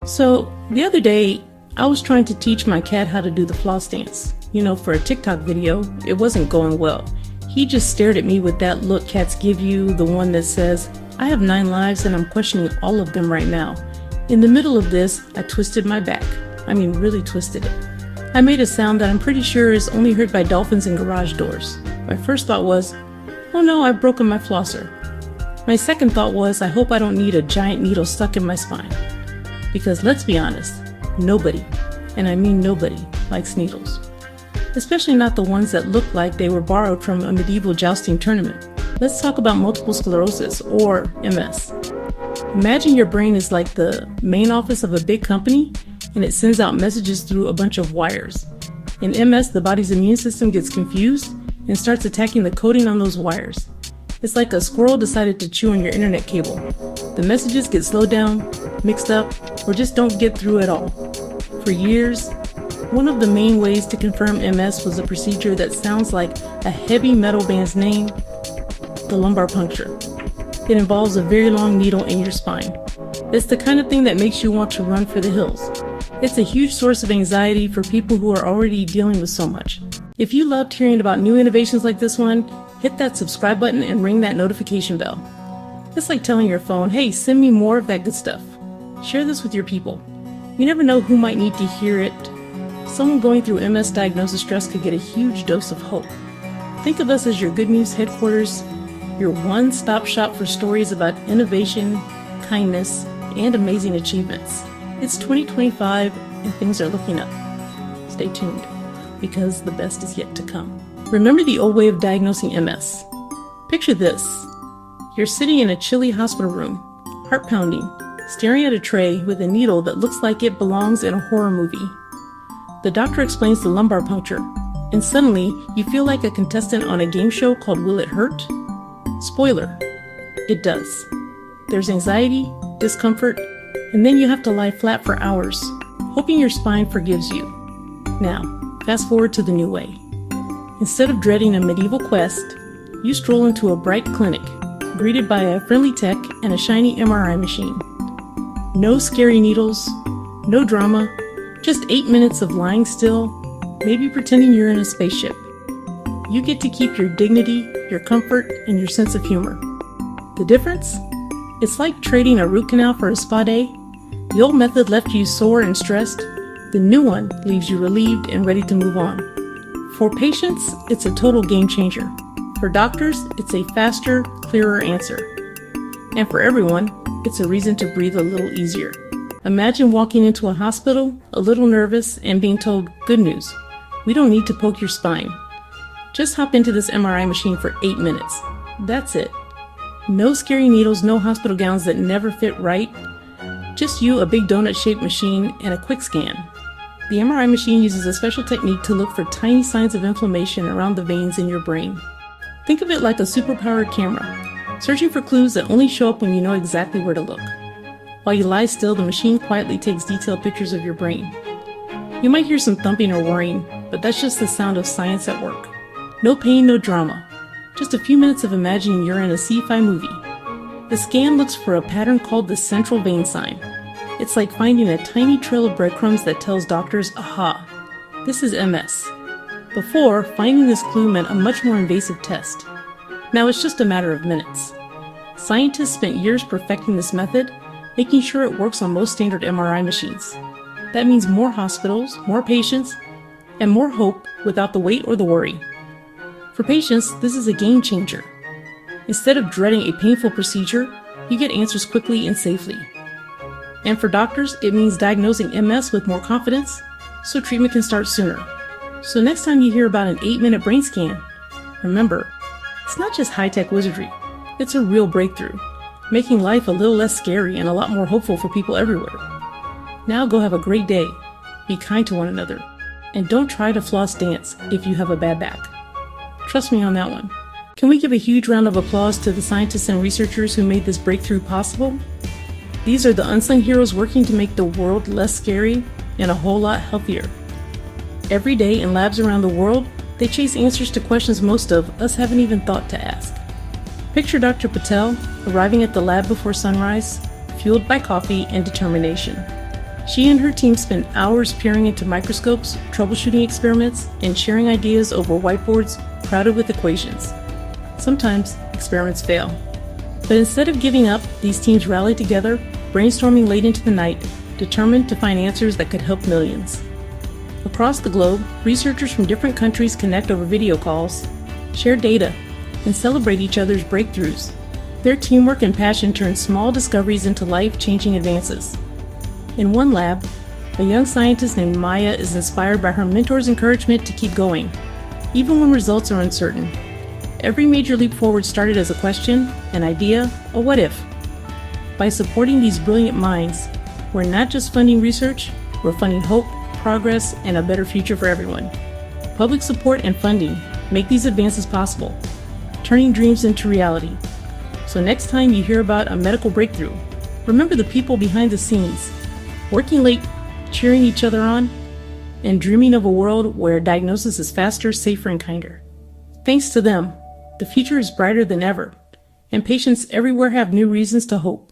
So the other day, I was trying to teach my cat how to do the floss dance. For a TikTok video, it wasn't going well. He just stared at me with that look cats give you, the one that says, "I have 9 lives and I'm questioning all of them right now." In the middle of this, I twisted my back. Really twisted it. I made a sound that I'm pretty sure is only heard by dolphins in garage doors. My first thought was, oh no, I've broken my flosser. My second thought was, I hope I don't need a giant needle stuck in my spine. Because let's be honest, nobody, and I mean nobody, likes needles. Especially not the ones that look like they were borrowed from a medieval jousting tournament. Let's talk about multiple sclerosis, or MS. Imagine your brain is like the main office of a big company, and it sends out messages through a bunch of wires. In MS, the body's immune system gets confused and starts attacking the coding on those wires. It's like a squirrel decided to chew on your internet cable. The messages get slowed down, mixed up, or just don't get through at all. For years, one of the main ways to confirm MS was a procedure that sounds like a heavy metal band's name, the lumbar puncture. It involves a very long needle in your spine. It's the kind of thing that makes you want to run for the hills. It's a huge source of anxiety for people who are already dealing with so much. If you loved hearing about new innovations like this one, hit that subscribe button and ring that notification bell. It's like telling your phone, hey, send me more of that good stuff. Share this with your people. You never know who might need to hear it. Someone going through MS diagnosis stress could get a huge dose of hope. Think of us as your good news headquarters, your one-stop shop for stories about innovation, kindness, and amazing achievements. It's 2025 and things are looking up. Stay tuned, because the best is yet to come. Remember the old way of diagnosing MS. Picture this. You're sitting in a chilly hospital room, heart pounding, staring at a tray with a needle that looks like it belongs in a horror movie. The doctor explains the lumbar puncture, and suddenly you feel like a contestant on a game show called Will It Hurt? Spoiler, it does. There's anxiety, discomfort, and then you have to lie flat for hours, hoping your spine forgives you. Now, fast forward to the new way. Instead of dreading a medieval quest, you stroll into a bright clinic, greeted by a friendly tech and a shiny MRI machine. No scary needles, no drama, just 8 minutes of lying still, maybe pretending you're in a spaceship. You get to keep your dignity, your comfort, and your sense of humor. The difference? It's like trading a root canal for a spa day. The old method left you sore and stressed. The new one leaves you relieved and ready to move on. For patients, it's a total game changer. For doctors, it's a faster, clearer answer. And for everyone, it's a reason to breathe a little easier. Imagine walking into a hospital, a little nervous, and being told, good news, we don't need to poke your spine. Just hop into this MRI machine for 8 minutes. That's it. No scary needles, no hospital gowns that never fit right. Just you, a big donut-shaped machine, and a quick scan. The MRI machine uses a special technique to look for tiny signs of inflammation around the veins in your brain. Think of it like a superpowered camera, searching for clues that only show up when you know exactly where to look. While you lie still, the machine quietly takes detailed pictures of your brain. You might hear some thumping or whirring, but that's just the sound of science at work. No pain, no drama. Just a few minutes of imagining you're in a sci-fi movie. The scan looks for a pattern called the central vein sign. It's like finding a tiny trail of breadcrumbs that tells doctors, aha, this is MS. Before, finding this clue meant a much more invasive test. Now it's just a matter of minutes. Scientists spent years perfecting this method, making sure it works on most standard MRI machines. That means more hospitals, more patients, and more hope without the wait or the worry. For patients, this is a game changer. Instead of dreading a painful procedure, you get answers quickly and safely. And for doctors, it means diagnosing MS with more confidence, so treatment can start sooner. So next time you hear about an 8-minute brain scan, remember, it's not just high-tech wizardry, it's a real breakthrough, making life a little less scary and a lot more hopeful for people everywhere. Now go have a great day, be kind to one another, and don't try to floss dance if you have a bad back. Trust me on that one. Can we give a huge round of applause to the scientists and researchers who made this breakthrough possible? These are the unsung heroes working to make the world less scary and a whole lot healthier. Every day in labs around the world, they chase answers to questions most of us haven't even thought to ask. Picture Dr. Patel arriving at the lab before sunrise, fueled by coffee and determination. She and her team spent hours peering into microscopes, troubleshooting experiments, and sharing ideas over whiteboards crowded with equations. Sometimes experiments fail. But instead of giving up, these teams rallied together, brainstorming late into the night, determined to find answers that could help millions. Across the globe, researchers from different countries connect over video calls, share data, and celebrate each other's breakthroughs. Their teamwork and passion turn small discoveries into life-changing advances. In one lab, a young scientist named Maya is inspired by her mentor's encouragement to keep going, even when results are uncertain. Every major leap forward started as a question, an idea, a what if. By supporting these brilliant minds, we're not just funding research, we're funding hope, progress, and a better future for everyone. Public support and funding make these advances possible, turning dreams into reality. So next time you hear about a medical breakthrough, remember the people behind the scenes, working late, cheering each other on, and dreaming of a world where diagnosis is faster, safer, and kinder. Thanks to them, the future is brighter than ever, and patients everywhere have new reasons to hope.